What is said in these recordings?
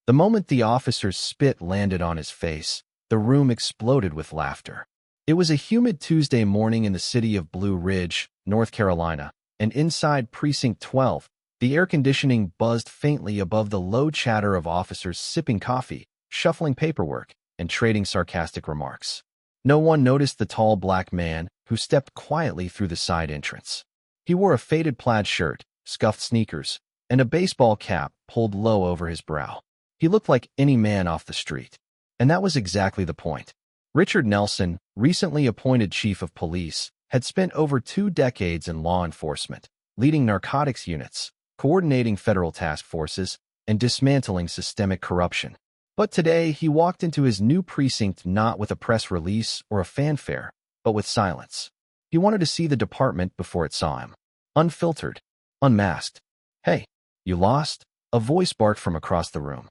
The moment the officer's spit landed on his face, the room exploded with laughter. It was a humid Tuesday morning in the city of Blue Ridge, North Carolina, and inside Precinct 12, the air conditioning buzzed faintly above the low chatter of officers sipping coffee, shuffling paperwork, and trading sarcastic remarks. No one noticed the tall black man who stepped quietly through the side entrance. He wore a faded plaid shirt, scuffed sneakers, and a baseball cap pulled low over his brow. He looked like any man off the street. And that was exactly the point. Richard Nelson, recently appointed chief of police, had spent over 2 decades in law enforcement, leading narcotics units, coordinating federal task forces, and dismantling systemic corruption. But today, he walked into his new precinct not with a press release or a fanfare, but with silence. He wanted to see the department before it saw him. Unfiltered, unmasked. "Hey, you lost?" A voice barked from across the room.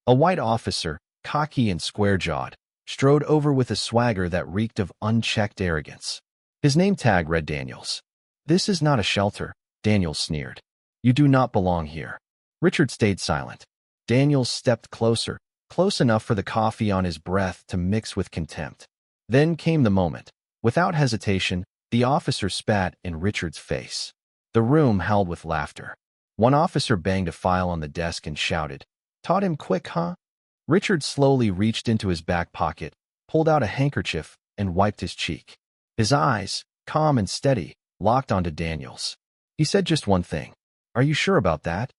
A white officer, cocky and square-jawed, strode over with a swagger that reeked of unchecked arrogance. His name tag read Daniels. "This is not a shelter," Daniels sneered. "You do not belong here." Richard stayed silent. Daniels stepped closer, close enough for the coffee on his breath to mix with contempt. Then came the moment. Without hesitation, the officer spat in Richard's face. The room howled with laughter. One officer banged a file on the desk and shouted, "Taught him quick, huh?" Richard slowly reached into his back pocket, pulled out a handkerchief, and wiped his cheek. His eyes, calm and steady, locked onto Daniels. He said just one thing. "Are you sure about that?"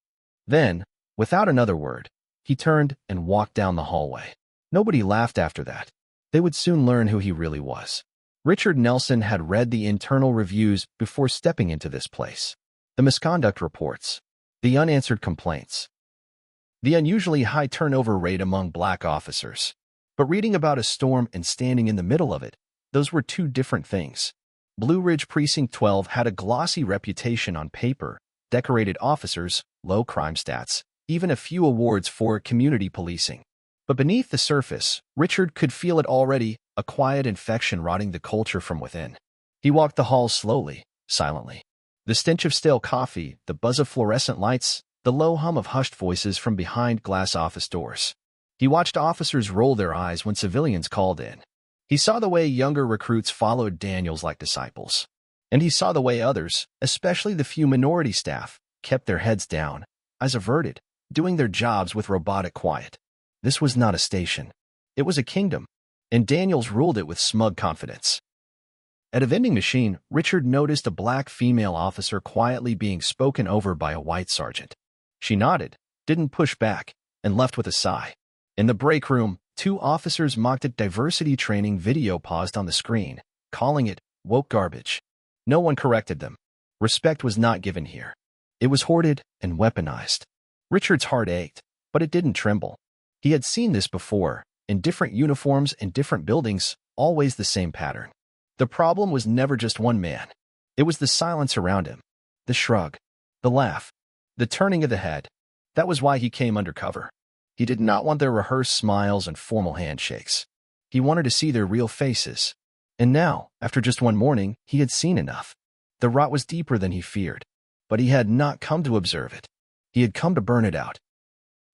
Then, without another word, he turned and walked down the hallway. Nobody laughed after that. They would soon learn who he really was. Richard Nelson had read the internal reviews before stepping into this place. The misconduct reports, the unanswered complaints, the unusually high turnover rate among black officers. But reading about a storm and standing in the middle of it, those were 2 different things. Blue Ridge Precinct 12 had a glossy reputation on paper, decorated officers, low crime stats, even a few awards for community policing. But beneath the surface, Richard could feel it already, a quiet infection rotting the culture from within. He walked the halls slowly, silently. The stench of stale coffee, the buzz of fluorescent lights, the low hum of hushed voices from behind glass office doors. He watched officers roll their eyes when civilians called in. He saw the way younger recruits followed Daniels like disciples. And he saw the way others, especially the few minority staff, kept their heads down, eyes averted, doing their jobs with robotic quiet. This was not a station. It was a kingdom, and Daniels ruled it with smug confidence. At a vending machine, Richard noticed a black female officer quietly being spoken over by a white sergeant. She nodded, didn't push back, and left with a sigh. In the break room, 2 officers mocked at diversity training video paused on the screen, calling it woke garbage. No one corrected them. Respect was not given here. It was hoarded and weaponized. Richard's heart ached, but it didn't tremble. He had seen this before, in different uniforms and different buildings, always the same pattern. The problem was never just one man. It was the silence around him, the shrug, the laugh, the turning of the head. That was why he came undercover. He did not want their rehearsed smiles and formal handshakes. He wanted to see their real faces. And now, after just one morning, he had seen enough. The rot was deeper than he feared, but he had not come to observe it. He had come to burn it out.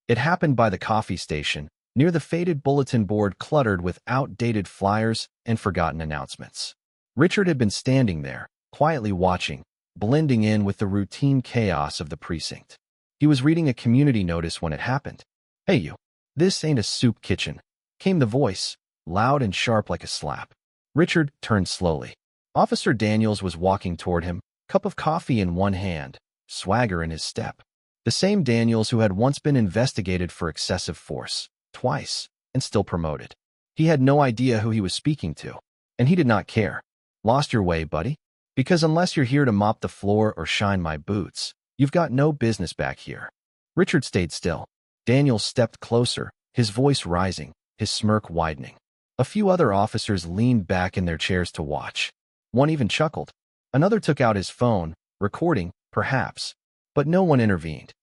It happened by the coffee station, near the faded bulletin board cluttered with outdated flyers and forgotten announcements. Richard had been standing there, quietly watching, blending in with the routine chaos of the precinct. He was reading a community notice when it happened. "Hey you, this ain't a soup kitchen," came the voice, loud and sharp like a slap. Richard turned slowly. Officer Daniels was walking toward him, cup of coffee in one hand, swagger in his step. The same Daniels who had once been investigated for excessive force, twice, and still promoted. He had no idea who he was speaking to, and he did not care. "Lost your way, buddy? Because unless you're here to mop the floor or shine my boots, you've got no business back here." Richard stayed still. Daniels stepped closer, his voice rising, his smirk widening. A few other officers leaned back in their chairs to watch. One even chuckled. Another took out his phone, recording, perhaps, but no one intervened.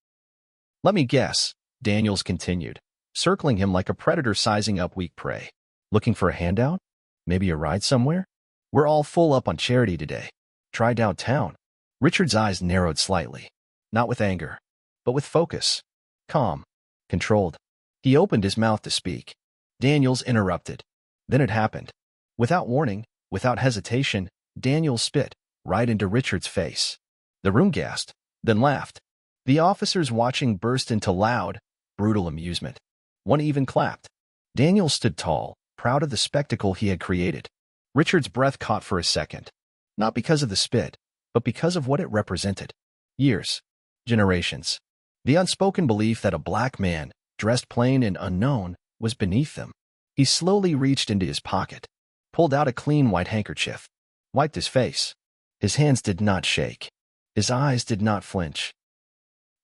"Let me guess," Daniels continued, circling him like a predator sizing up weak prey. "Looking for a handout? Maybe a ride somewhere? We're all full up on charity today. Try downtown." Richard's eyes narrowed slightly, not with anger, but with focus. Calm, controlled. He opened his mouth to speak. Daniels interrupted. Then it happened. Without warning, without hesitation, Daniels spit right into Richard's face. The room gasped, then laughed. The officers watching burst into loud, brutal amusement. One even clapped. Daniels stood tall, proud of the spectacle he had created. Richard's breath caught for a second. Not because of the spit, but because of what it represented. Years. Generations. The unspoken belief that a black man, dressed plain and unknown, was beneath them. He slowly reached into his pocket, pulled out a clean white handkerchief, wiped his face. His hands did not shake. His eyes did not flinch.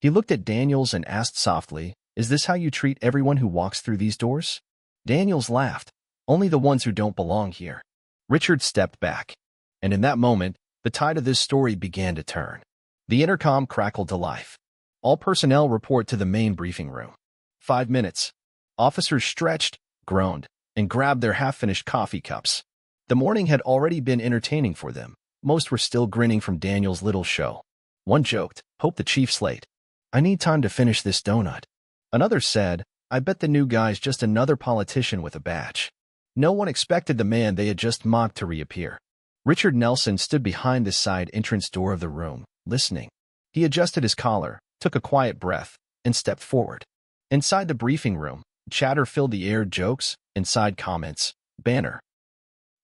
He looked at Daniels and asked softly, "Is this how you treat everyone who walks through these doors?" Daniels laughed. "Only the ones who don't belong here." Richard stepped back. And in that moment, the tide of this story began to turn. The intercom crackled to life. All personnel report to the main briefing room. 5 minutes. Officers stretched, groaned, and grabbed their half-finished coffee cups. The morning had already been entertaining for them. Most were still grinning from Daniel's little show. One joked, "Hope the chief's late. I need time to finish this donut." Another said, "I bet the new guy's just another politician with a badge." No one expected the man they had just mocked to reappear. Richard Nelson stood behind the side entrance door of the room, listening. He adjusted his collar, took a quiet breath, and stepped forward. Inside the briefing room, chatter filled the air, jokes, inside comments, banner.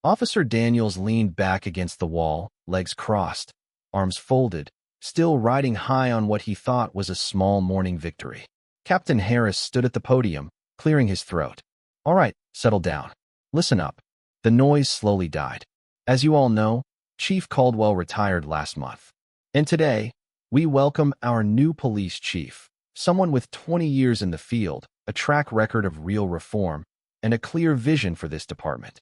Officer Daniels leaned back against the wall, legs crossed, arms folded, still riding high on what he thought was a small morning victory. Captain Harris stood at the podium, clearing his throat. "All right, settle down. Listen up." The noise slowly died. "As you all know, Chief Caldwell retired last month. And today, we welcome our new police chief, someone with 20 years in the field, a track record of real reform, and a clear vision for this department."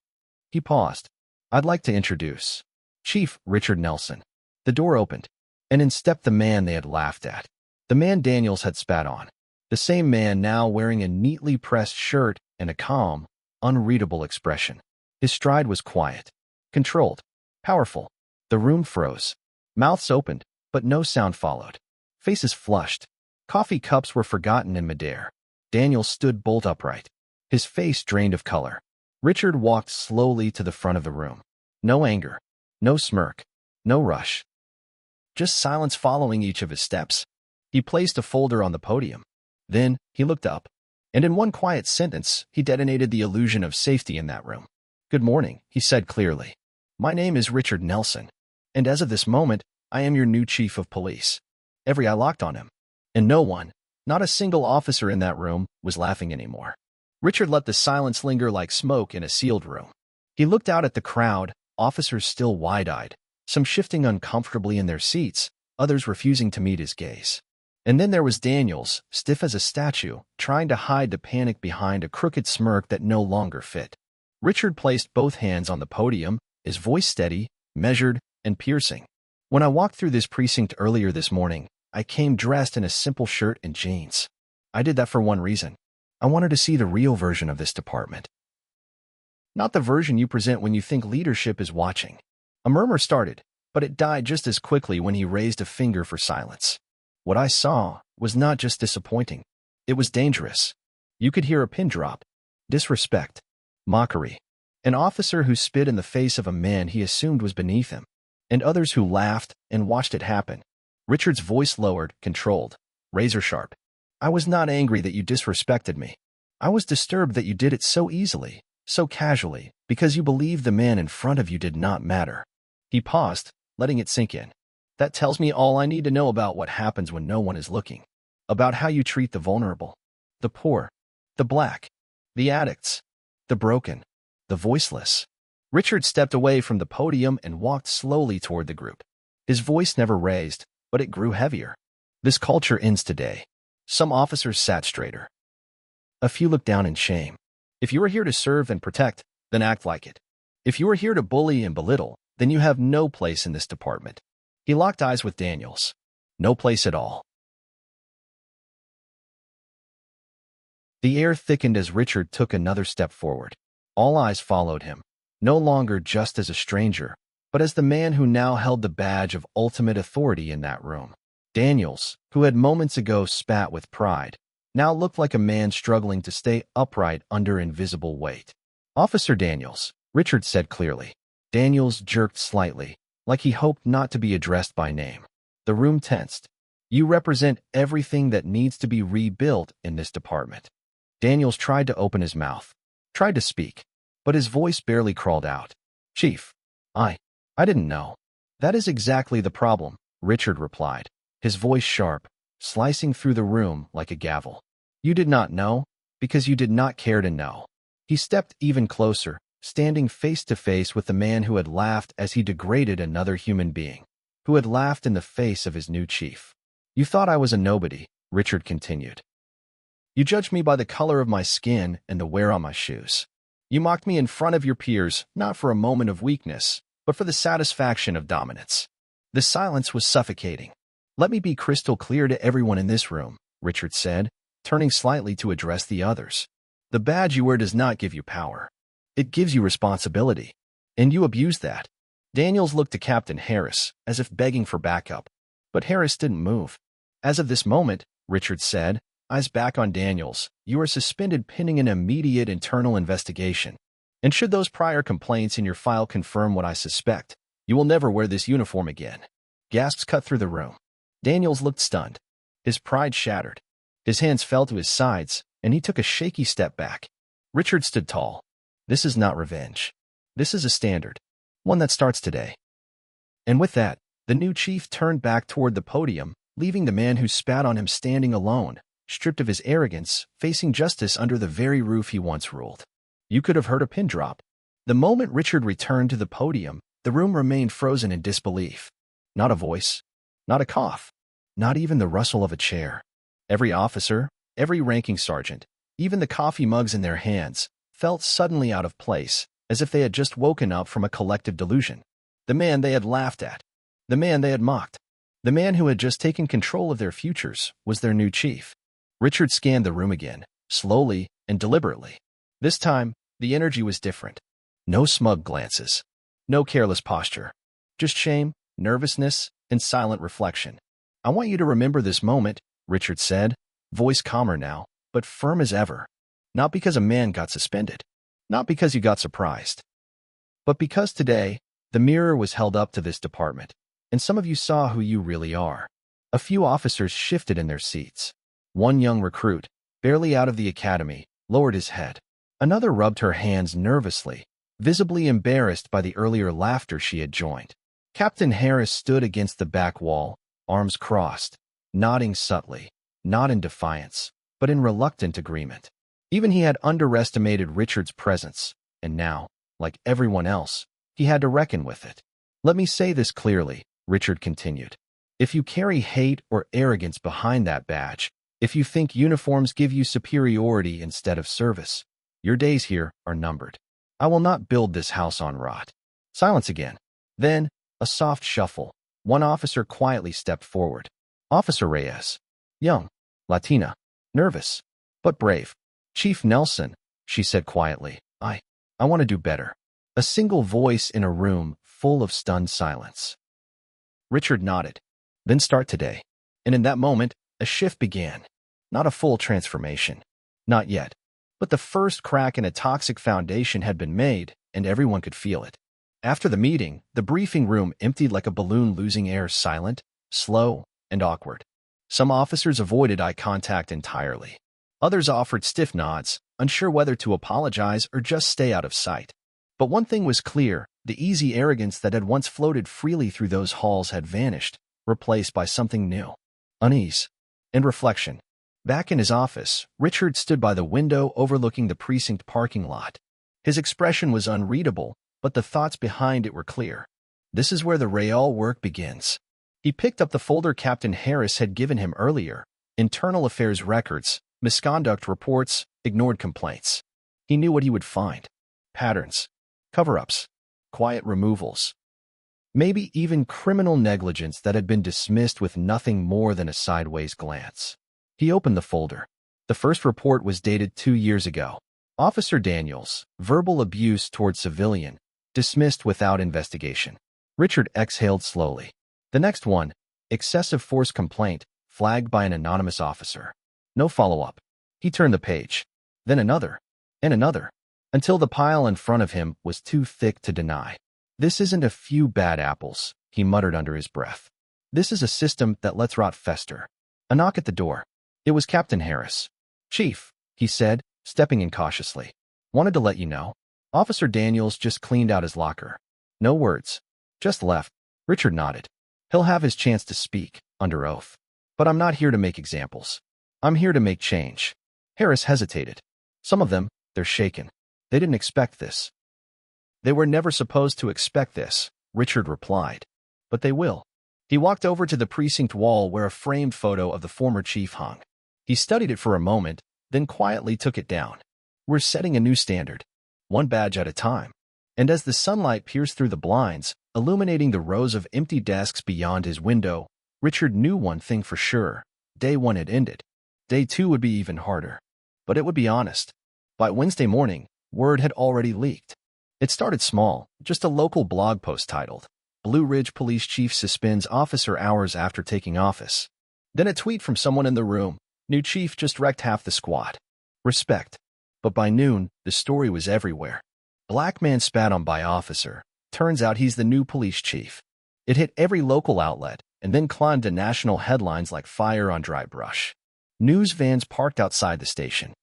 He paused. "I'd like to introduce Chief Richard Nelson." The door opened, and in stepped the man they had laughed at. The man Daniels had spat on. The same man now wearing a neatly pressed shirt and a calm, unreadable expression. His stride was quiet, controlled, powerful. The room froze. Mouths opened, but no sound followed. Faces flushed. Coffee cups were forgotten in midair. Daniels stood bolt upright, his face drained of color. Richard walked slowly to the front of the room. No anger, no smirk, no rush. Just silence following each of his steps. He placed a folder on the podium. Then, he looked up, and in one quiet sentence, he detonated the illusion of safety in that room. "Good morning," he said clearly. "My name is Richard Nelson, and as of this moment, I am your new chief of police." Every eye locked on him, and no one, not a single officer in that room, was laughing anymore. Richard let the silence linger like smoke in a sealed room. He looked out at the crowd, officers still wide-eyed, some shifting uncomfortably in their seats, others refusing to meet his gaze. And then there was Daniels, stiff as a statue, trying to hide the panic behind a crooked smirk that no longer fit. Richard placed both hands on the podium, his voice steady, measured, and piercing. "When I walked through this precinct earlier this morning, I came dressed in a simple shirt and jeans. I did that for one reason. I wanted to see the real version of this department. Not the version you present when you think leadership is watching." A murmur started, but it died just as quickly when he raised a finger for silence. What I saw was not just disappointing. It was dangerous. You could hear a pin drop. Disrespect. Mockery. An officer who spit in the face of a man he assumed was beneath him, and others who laughed and watched it happen. Richard's voice lowered, controlled, razor sharp. "I was not angry that you disrespected me. I was disturbed that you did it so easily, so casually, because you believed the man in front of you did not matter." He paused, letting it sink in. "That tells me all I need to know about what happens when no one is looking. About how you treat the vulnerable, the poor, the black, the addicts, the broken, the voiceless." Richard stepped away from the podium and walked slowly toward the group. His voice never raised, but it grew heavier. "This culture ends today." Some officers sat straighter. A few looked down in shame. If you are here to serve and protect, then act like it. If you are here to bully and belittle, then you have no place in this department. He locked eyes with Daniels. No place at all. The air thickened as Richard took another step forward. All eyes followed him, no longer just as a stranger, but as the man who now held the badge of ultimate authority in that room. Daniels, who had moments ago spat with pride, now looked like a man struggling to stay upright under invisible weight. "Officer Daniels," Richard said clearly. Daniels jerked slightly, like he hoped not to be addressed by name. The room tensed. "You represent everything that needs to be rebuilt in this department." Daniels tried to open his mouth, tried to speak, but his voice barely crawled out. "Chief, I didn't know." "That is exactly the problem," Richard replied, his voice sharp, slicing through the room like a gavel. "You did not know because you did not care to know." He stepped even closer, standing face to face with the man who had laughed as he degraded another human being, who had laughed in the face of his new chief. "You thought I was a nobody," Richard continued. "You judged me by the color of my skin and the wear on my shoes. You mocked me in front of your peers, not for a moment of weakness, but for the satisfaction of dominance." The silence was suffocating. "Let me be crystal clear to everyone in this room," Richard said, turning slightly to address the others. "The badge you wear does not give you power. It gives you responsibility. And you abuse that." Daniels looked to Captain Harris, as if begging for backup. But Harris didn't move. "As of this moment," Richard said, eyes back on Daniels, "you are suspended pending an immediate internal investigation. And should those prior complaints in your file confirm what I suspect, you will never wear this uniform again." Gasps cut through the room. Daniels looked stunned. His pride shattered. His hands fell to his sides, and he took a shaky step back. Richard stood tall. "This is not revenge. This is a standard. One that starts today." And with that, the new chief turned back toward the podium, leaving the man who spat on him standing alone, stripped of his arrogance, facing justice under the very roof he once ruled. You could have heard a pin drop. The moment Richard returned to the podium, the room remained frozen in disbelief. Not a voice, not a cough, not even the rustle of a chair. Every officer, every ranking sergeant, even the coffee mugs in their hands, felt suddenly out of place, as if they had just woken up from a collective delusion. The man they had laughed at, the man they had mocked, the man who had just taken control of their futures was their new chief. Richard scanned the room again, slowly and deliberately. This time, the energy was different. No smug glances, no careless posture, just shame, nervousness, and silent reflection. "I want you to remember this moment," Richard said, voice calmer now, but firm as ever. "Not because a man got suspended, not because you got surprised, but because today, the mirror was held up to this department, and some of you saw who you really are." A few officers shifted in their seats. One young recruit, barely out of the academy, lowered his head. Another rubbed her hands nervously, visibly embarrassed by the earlier laughter she had joined. Captain Harris stood against the back wall, arms crossed, nodding subtly, not in defiance, but in reluctant agreement. Even he had underestimated Richard's presence, and now, like everyone else, he had to reckon with it. "Let me say this clearly," Richard continued. "If you carry hate or arrogance behind that badge, if you think uniforms give you superiority instead of service, your days here are numbered. I will not build this house on rot." Silence again. Then, a soft shuffle. One officer quietly stepped forward. Officer Reyes. Young, Latina, nervous, but brave. "Chief Nelson," she said quietly, I want to do better." A single voice in a room full of stunned silence. Richard nodded. "Then start today." And in that moment, a shift began. Not a full transformation. Not yet. But the first crack in a toxic foundation had been made, and everyone could feel it. After the meeting, the briefing room emptied like a balloon losing air, silent, slow, and awkward. Some officers avoided eye contact entirely. Others offered stiff nods, unsure whether to apologize or just stay out of sight. But one thing was clear, the easy arrogance that had once floated freely through those halls had vanished, replaced by something new. Unease. And reflection. Back in his office, Richard stood by the window overlooking the precinct parking lot. His expression was unreadable, but the thoughts behind it were clear. This is where the real work begins. He picked up the folder Captain Harris had given him earlier. Internal affairs records, misconduct reports, ignored complaints. He knew what he would find. Patterns. Cover-ups. Quiet removals. Maybe even criminal negligence that had been dismissed with nothing more than a sideways glance. He opened the folder. The first report was dated 2 years ago. Officer Daniels, verbal abuse toward civilian, dismissed without investigation. Richard exhaled slowly. The next one, excessive force complaint, flagged by an anonymous officer. No follow-up. He turned the page, then another, and another, until the pile in front of him was too thick to deny. This isn't a few bad apples, he muttered under his breath. This is a system that lets rot fester. A knock at the door. It was Captain Harris. Chief, he said, stepping in cautiously. Wanted to let you know. Officer Daniels just cleaned out his locker. No words. Just left. Richard nodded. He'll have his chance to speak, under oath. But I'm not here to make examples. I'm here to make change. Harris hesitated. Some of them, they're shaken. They didn't expect this. They were never supposed to expect this, Richard replied. But they will. He walked over to the precinct wall where a framed photo of the former chief hung. He studied it for a moment, then quietly took it down. We're setting a new standard, one badge at a time. And as the sunlight pierced through the blinds, illuminating the rows of empty desks beyond his window, Richard knew one thing for sure. Day one had ended. Day two would be even harder. But it would be honest. By Wednesday morning, word had already leaked. It started small, just a local blog post titled, Blue Ridge Police Chief Suspends Officer Hours After Taking Office. Then a tweet from someone in the room, New chief just wrecked half the squad. Respect. But by noon, the story was everywhere. Black man spat on by officer. Turns out he's the new police chief. It hit every local outlet and then climbed to national headlines like fire on dry brush. News vans parked outside the station.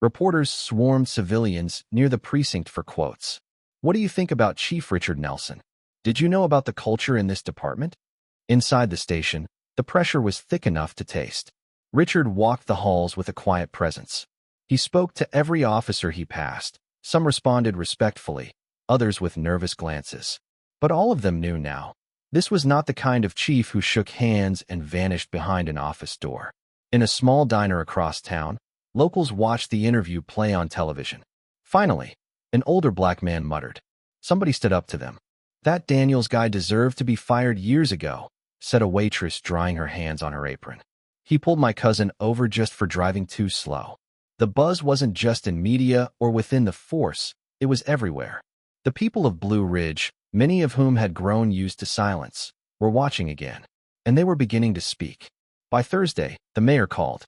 Reporters swarmed civilians near the precinct for quotes. What do you think about Chief Richard Nelson? Did you know about the culture in this department? Inside the station, the pressure was thick enough to taste. Richard walked the halls with a quiet presence. He spoke to every officer he passed. Some responded respectfully, others with nervous glances. But all of them knew now. This was not the kind of chief who shook hands and vanished behind an office door. In a small diner across town, locals watched the interview play on television. Finally, an older black man muttered. Somebody stood up to them. That Daniels guy deserved to be fired years ago, said a waitress drying her hands on her apron. He pulled my cousin over just for driving too slow. The buzz wasn't just in media or within the force, it was everywhere. The people of Blue Ridge, many of whom had grown used to silence, were watching again, and they were beginning to speak. By Thursday, the mayor called.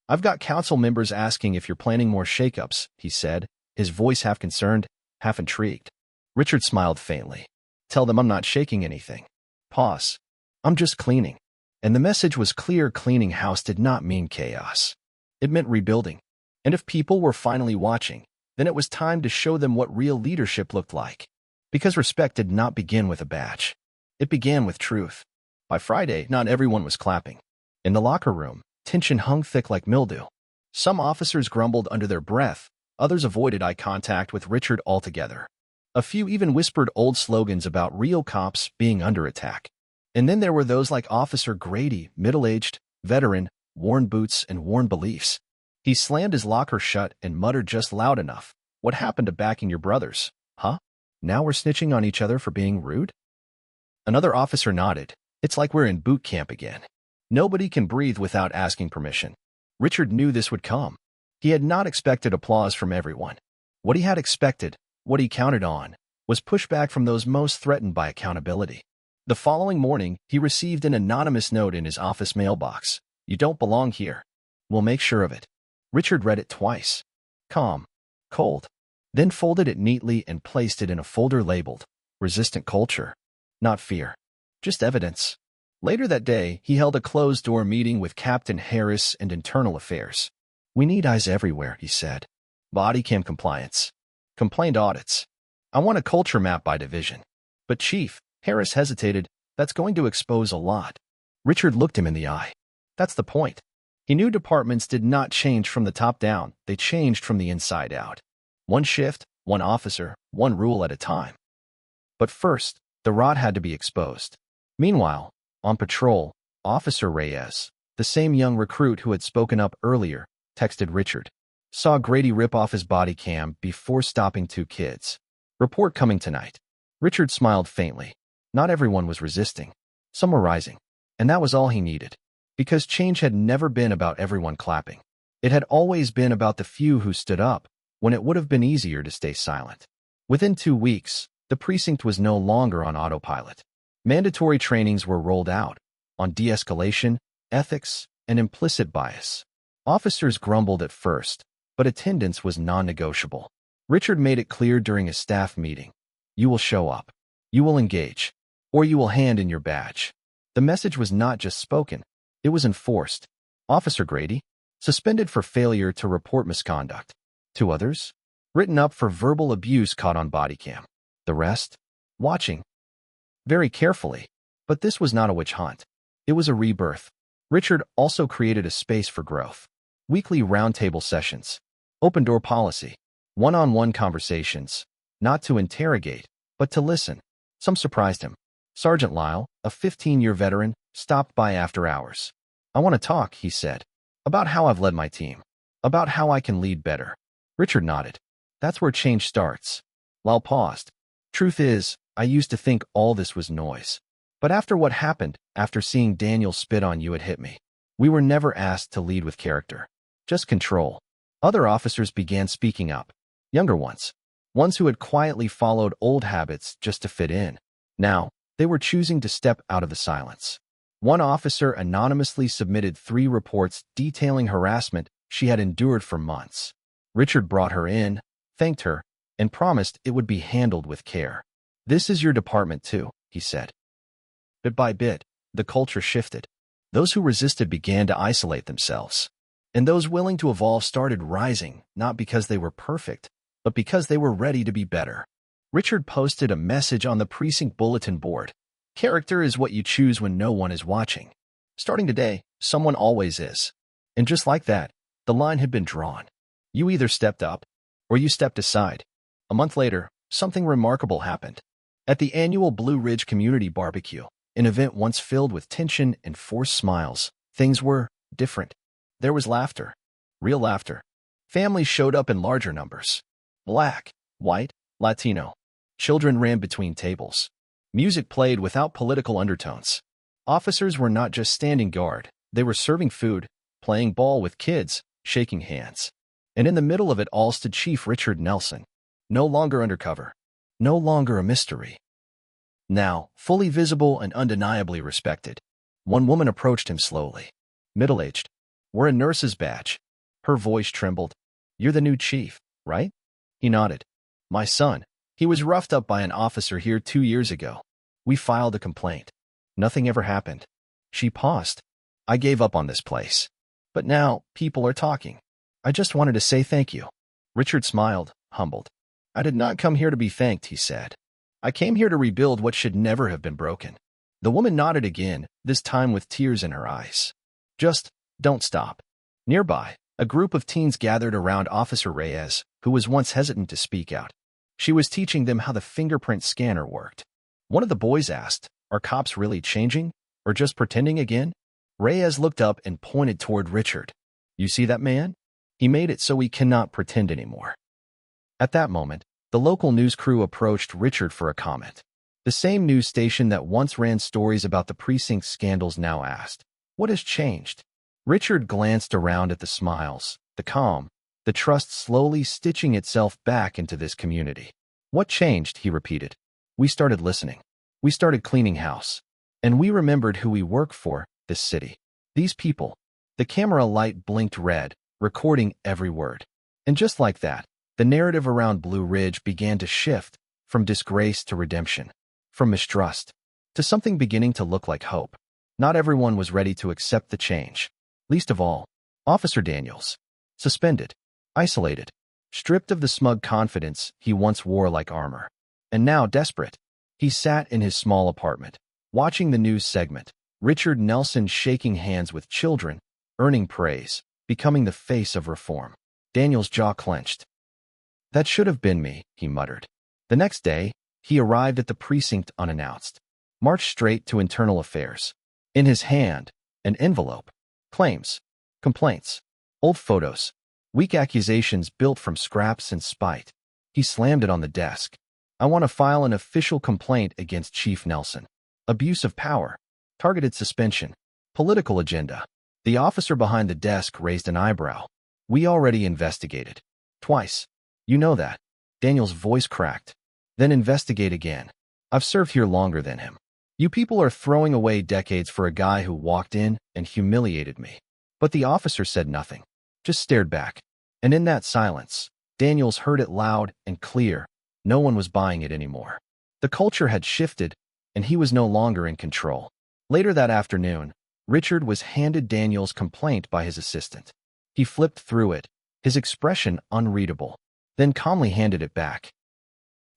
I've got council members asking if you're planning more shakeups, he said, his voice half concerned, half intrigued. Richard smiled faintly. Tell them I'm not shaking anything. Pause. I'm just cleaning. And the message was clear. Cleaning house did not mean chaos. It meant rebuilding. And if people were finally watching, then it was time to show them what real leadership looked like. Because respect did not begin with a badge. It began with truth. By Friday, not everyone was clapping. In the locker room, tension hung thick like mildew. Some officers grumbled under their breath, others avoided eye contact with Richard altogether. A few even whispered old slogans about real cops being under attack. And then there were those like Officer Grady, middle-aged, veteran, worn boots and worn beliefs. He slammed his locker shut and muttered just loud enough. What happened to backing your brothers? Huh? Now we're snitching on each other for being rude? Another officer nodded. It's like we're in boot camp again. Nobody can breathe without asking permission. Richard knew this would come. He had not expected applause from everyone. What he had expected, what he counted on, was pushback from those most threatened by accountability. The following morning, he received an anonymous note in his office mailbox. You don't belong here. We'll make sure of it. Richard read it twice. Calm. Cold. Then folded it neatly and placed it in a folder labeled, Resistant Culture. Not fear. Just evidence. Later that day, he held a closed-door meeting with Captain Harris and Internal Affairs. We need eyes everywhere, he said. Body cam compliance. Complaint audits. I want a culture map by division. But Chief, Harris hesitated, that's going to expose a lot. Richard looked him in the eye. That's the point. He knew departments did not change from the top down, they changed from the inside out. One shift, one officer, one rule at a time. But first, the rot had to be exposed. Meanwhile, on patrol, Officer Reyes, the same young recruit who had spoken up earlier, texted Richard. Saw Grady rip off his body cam before stopping 2 kids. Report coming tonight. Richard smiled faintly. Not everyone was resisting. Some were rising. And that was all he needed. Because change had never been about everyone clapping. It had always been about the few who stood up, when it would have been easier to stay silent. Within 2 weeks, the precinct was no longer on autopilot. Mandatory trainings were rolled out on de-escalation, ethics, and implicit bias. Officers grumbled at first, but attendance was non-negotiable. Richard made it clear during a staff meeting. You will show up. You will engage. Or you will hand in your badge. The message was not just spoken. It was enforced. Officer Grady, suspended for failure to report misconduct. 2 others, written up for verbal abuse caught on body cam. The rest, watching very carefully. But this was not a witch hunt. It was a rebirth. Richard also created a space for growth. Weekly roundtable sessions. Open-door policy. One-on-one conversations. Not to interrogate, but to listen. Some surprised him. Sergeant Lyle, a 15-year veteran, stopped by after hours. I want to talk, he said. About how I've led my team. About how I can lead better. Richard nodded. That's where change starts. Lyle paused. Truth is, I used to think all this was noise. But after what happened, after seeing Daniel spit on you, it hit me. We were never asked to lead with character. Just control. Other officers began speaking up. Younger ones. Ones who had quietly followed old habits just to fit in. Now, they were choosing to step out of the silence. One officer anonymously submitted 3 reports detailing harassment she had endured for months. Richard brought her in, thanked her, and promised it would be handled with care. This is your department too, he said. Bit by bit, the culture shifted. Those who resisted began to isolate themselves. And those willing to evolve started rising, not because they were perfect, but because they were ready to be better. Richard posted a message on the precinct bulletin board. Character is what you choose when no one is watching. Starting today, someone always is. And just like that, the line had been drawn. You either stepped up, or you stepped aside. A month later, something remarkable happened. At the annual Blue Ridge Community Barbecue, an event once filled with tension and forced smiles, things were different. There was laughter. Real laughter. Families showed up in larger numbers. Black, white, Latino. Children ran between tables. Music played without political undertones. Officers were not just standing guard. They were serving food, playing ball with kids, shaking hands. And in the middle of it all stood Chief Richard Nelson. No longer undercover. No longer a mystery. Now, fully visible and undeniably respected. One woman approached him slowly. Middle-aged. Wore a nurse's badge. Her voice trembled. You're the new chief, right? He nodded. My son. He was roughed up by an officer here 2 years ago. We filed a complaint. Nothing ever happened. She paused. I gave up on this place. But now, people are talking. I just wanted to say thank you. Richard smiled, humbled. I did not come here to be thanked, he said. I came here to rebuild what should never have been broken. The woman nodded again, this time with tears in her eyes. Just don't stop. Nearby, a group of teens gathered around Officer Reyes, who was once hesitant to speak out. She was teaching them how the fingerprint scanner worked. One of the boys asked, are cops really changing, or just pretending again? Reyes looked up and pointed toward Richard. You see that man? He made it so we cannot pretend anymore. At that moment, the local news crew approached Richard for a comment. The same news station that once ran stories about the precinct scandals now asked, what has changed? Richard glanced around at the smiles, the calm, the trust slowly stitching itself back into this community. What changed, he repeated. We started listening. We started cleaning house. And we remembered who we work for, this city. These people. The camera light blinked red, recording every word. And just like that, the narrative around Blue Ridge began to shift from disgrace to redemption, from mistrust to something beginning to look like hope. Not everyone was ready to accept the change. Least of all, Officer Daniels. Suspended, isolated, stripped of the smug confidence he once wore like armor. And now desperate, he sat in his small apartment, watching the news segment. Richard Nelson shaking hands with children, earning praise, becoming the face of reform. Daniel's jaw clenched. That should have been me, he muttered. The next day, he arrived at the precinct unannounced, marched straight to internal affairs. In his hand, an envelope. Claims, complaints, old photos, weak accusations built from scraps and spite. He slammed it on the desk. I want to file an official complaint against Chief Nelson. Abuse of power, targeted suspension, political agenda. The officer behind the desk raised an eyebrow. We already investigated. Twice. You know that. Daniel's voice cracked. Then investigate again. I've served here longer than him. You people are throwing away decades for a guy who walked in and humiliated me. But the officer said nothing. just stared back. And in that silence, Daniels heard it loud and clear. No one was buying it anymore. The culture had shifted, and he was no longer in control. Later that afternoon, Richard was handed Daniels' complaint by his assistant. He flipped through it, his expression unreadable, then calmly handed it back.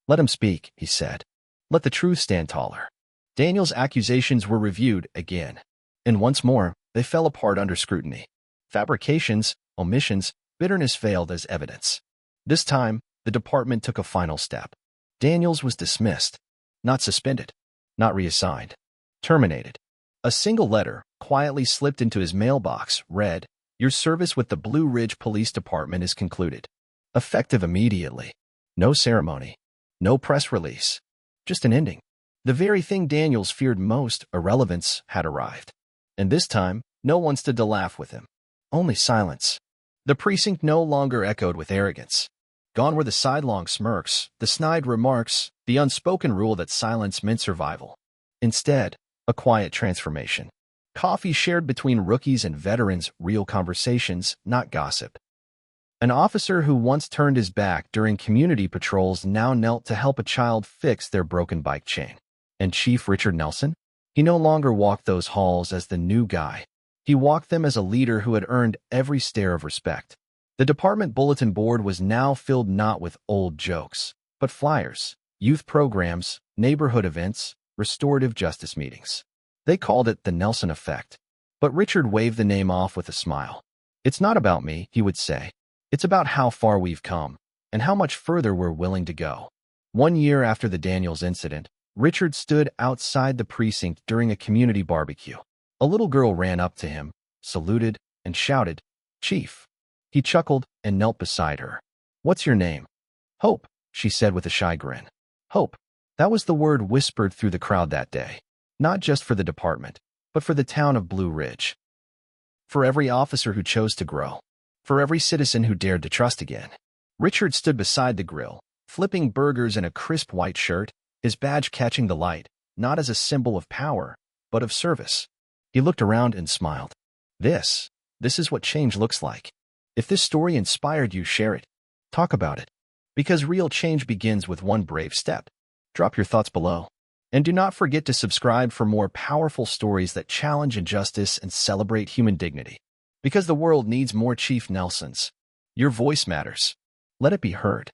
"Let him speak," he said. "Let the truth stand taller." Daniels' accusations were reviewed again, and once more, they fell apart under scrutiny. Fabrications, omissions, bitterness failed as evidence. This time, the department took a final step. Daniels was dismissed, not suspended, not reassigned, terminated. A single letter, quietly slipped into his mailbox, read, "Your service with the Blue Ridge Police Department is concluded." Effective immediately. No ceremony. No press release. Just an ending. The very thing Daniels feared most, irrelevance, had arrived. And this time, no one stood to laugh with him. Only silence. The precinct no longer echoed with arrogance. Gone were the sidelong smirks, the snide remarks, the unspoken rule that silence meant survival. Instead, a quiet transformation. Coffee shared between rookies and veterans, real conversations, not gossip. An officer who once turned his back during community patrols now knelt to help a child fix their broken bike chain. And Chief Richard Nelson? He no longer walked those halls as the new guy. He walked them as a leader who had earned every stare of respect. The department bulletin board was now filled not with old jokes, but flyers, youth programs, neighborhood events, restorative justice meetings. They called it the Nelson Effect. But Richard waved the name off with a smile. "It's not about me," he would say. "It's about how far we've come, and how much further we're willing to go." 1 year after the Daniels incident, Richard stood outside the precinct during a community barbecue. A little girl ran up to him, saluted, and shouted, "Chief." He chuckled and knelt beside her. "What's your name?" "Hope," she said with a shy grin. Hope. That was the word whispered through the crowd that day. Not just for the department, but for the town of Blue Ridge. For every officer who chose to grow. For every citizen who dared to trust again. Richard stood beside the grill, flipping burgers in a crisp white shirt, his badge catching the light, not as a symbol of power, but of service. He looked around and smiled. This is what change looks like. If this story inspired you, share it. Talk about it. Because real change begins with one brave step. Drop your thoughts below. And do not forget to subscribe for more powerful stories that challenge injustice and celebrate human dignity. Because the world needs more Chief Nelsons. Your voice matters. Let it be heard.